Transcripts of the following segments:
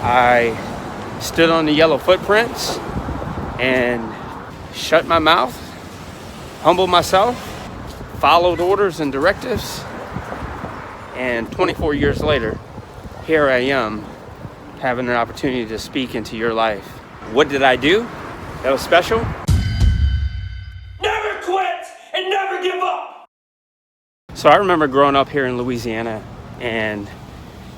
I stood on the yellow footprints and shut my mouth, humbled myself, followed orders and directives, and 24 years later, here I am having an opportunity to speak into your life. What did I do that was special? Never quit and never give up! So I remember growing up here in Louisiana, and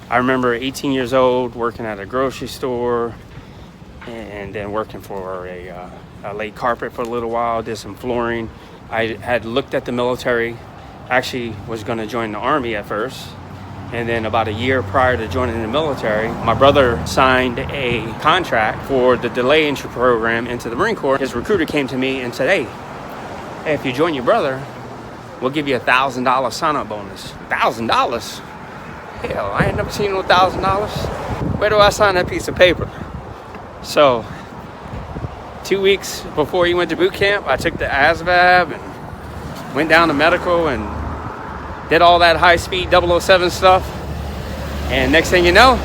I remember 18 years old working at a grocery store and then working for a laid carpet for a little while, did some flooring. I had looked at the military, actually was going to join the Army at first. And then about a year prior to joining the military, my brother signed a contract for the delay entry program into the Marine Corps. His recruiter came to me and said, hey, if you join your brother, we'll give you $1,000 sign-up bonus. $1,000? Hell, I ain't never seen no $1,000. Where do I sign that piece of paper? So 2 weeks before he went to boot camp, I took the ASVAB and went down to medical and did all that high-speed 007 stuff. And next thing you know,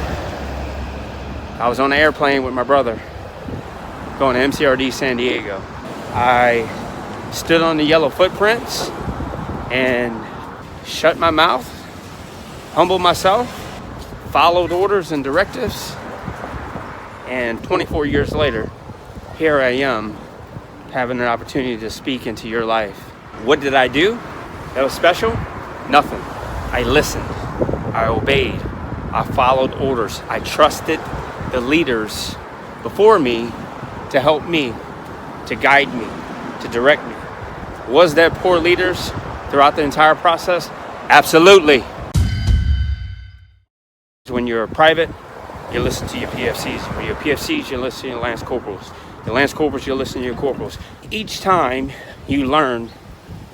I was on an airplane with my brother going to MCRD San Diego. I stood on the yellow footprints and shut my mouth, humbled myself, followed orders and directives, and 24 years later, here I am having an opportunity to speak into your life. What did I do that was special? Nothing. I listened. I obeyed. I followed orders. I trusted the leaders before me to help me, to guide me, to direct me. Was there poor leaders throughout the entire process? Absolutely. When you're a private, you listen to your PFCs. When you're PFCs, you listen to your Lance Corporals. The Lance Corporals, you listen to your Corporals. Each time you learn,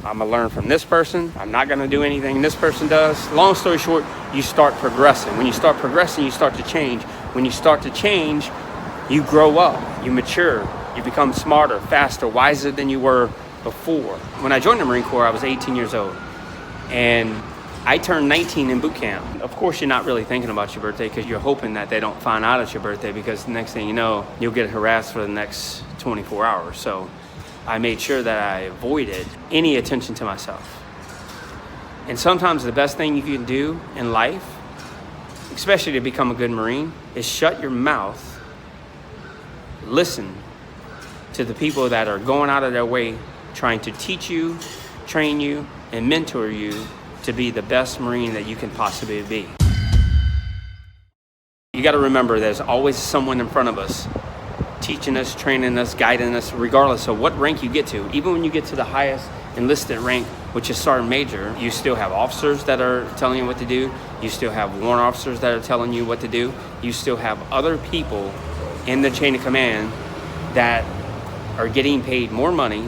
I'm going to learn from this person. I'm not going to do anything this person does. Long story short, you start progressing. When you start progressing, you start to change. When you start to change, you grow up, you mature, you become smarter, faster, wiser than you were before. When I joined the Marine Corps, I was 18 years old. And I turned 19 in boot camp. Of course, you're not really thinking about your birthday because you're hoping that they don't find out it's your birthday, because the next thing you know, you'll get harassed for the next 24 hours. So I made sure that I avoided any attention to myself. And sometimes the best thing you can do in life, especially to become a good Marine, is shut your mouth, listen to the people that are going out of their way trying to teach you, train you, and mentor you to be the best Marine that you can possibly be. You got to remember, there's always someone in front of us teaching us, training us, guiding us, regardless of what rank you get to. Even when you get to the highest enlisted rank, which is Sergeant Major, you still have officers that are telling you what to do. You still have warrant officers that are telling you what to do. You still have other people in the chain of command that are getting paid more money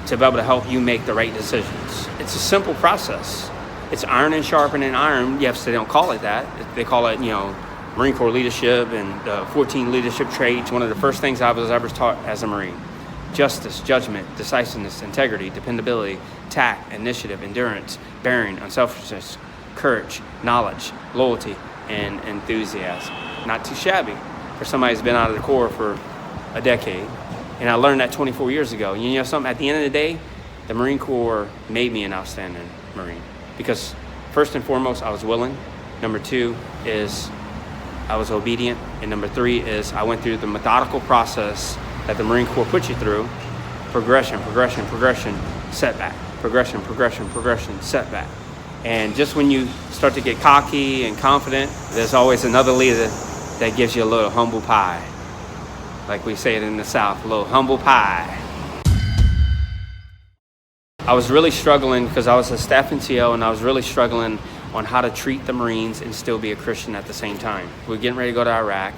to be able to help you make the right decisions. It's a simple process. It's iron and sharpening iron. Yes, they don't call it that. They call it, Marine Corps leadership and 14 leadership traits. One of the first things I was ever taught as a Marine: justice, judgment, decisiveness, integrity, dependability, tact, initiative, endurance, bearing, unselfishness, courage, knowledge, loyalty, and enthusiasm. Not too shabby for somebody who's been out of the Corps for a decade. And I learned that 24 years ago. You know something? At the end of the day, the Marine Corps made me an outstanding Marine. Because first and foremost, I was willing. Number two is I was obedient. And number three is I went through the methodical process that the Marine Corps puts you through. Progression, setback. Progression, setback. And just when you start to get cocky and confident, there's always another leader that gives you a little humble pie. Like we say it in the South, a little humble pie. I was really struggling because I was a staff NCO, and I was really struggling on how to treat the Marines and still be a Christian at the same time. We're getting ready to go to Iraq,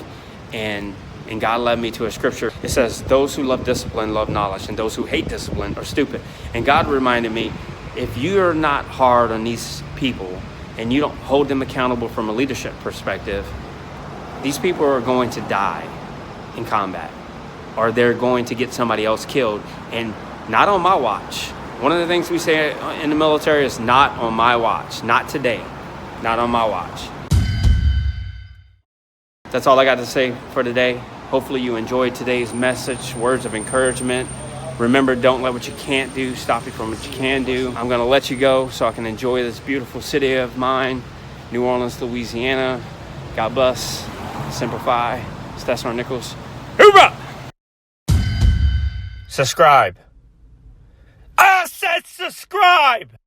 and God led me to a scripture. It says, those who love discipline love knowledge, and those who hate discipline are stupid. And God reminded me, if you are not hard on these people and you don't hold them accountable from a leadership perspective, these people are going to die in combat, or they're going to get somebody else killed, and not on my watch. One of the things we say in the military is not on my watch, not today, not on my watch. that's all I got to say for today. Hopefully you enjoyed today's message, words of encouragement. Remember, don't let what you can't do stop you from what you can do. I'm going to let you go so I can enjoy this beautiful city of mine, New Orleans, Louisiana. God bless. Simplify. It's Nichols. Hoorah! Subscribe. I said subscribe!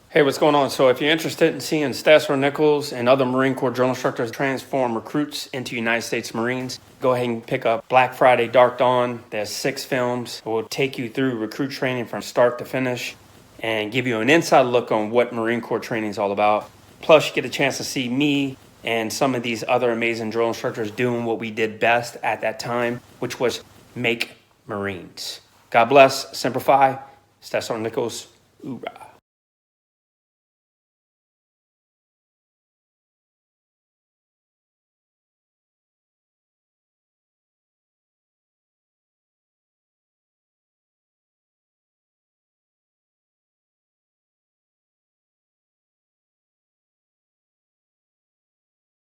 Hey, what's going on? So if you're interested in seeing Stasser Nichols and other Marine Corps drill instructors transform recruits into United States Marines, go ahead and pick up Black Friday Dark Dawn. There's 6 films that will take you through recruit training from start to finish and give you an inside look on what Marine Corps training is all about. Plus, you get a chance to see me and some of these other amazing drill instructors doing what we did best at that time, which was make Marines. God bless. Simplify. Stasser Nichols. Hoorah.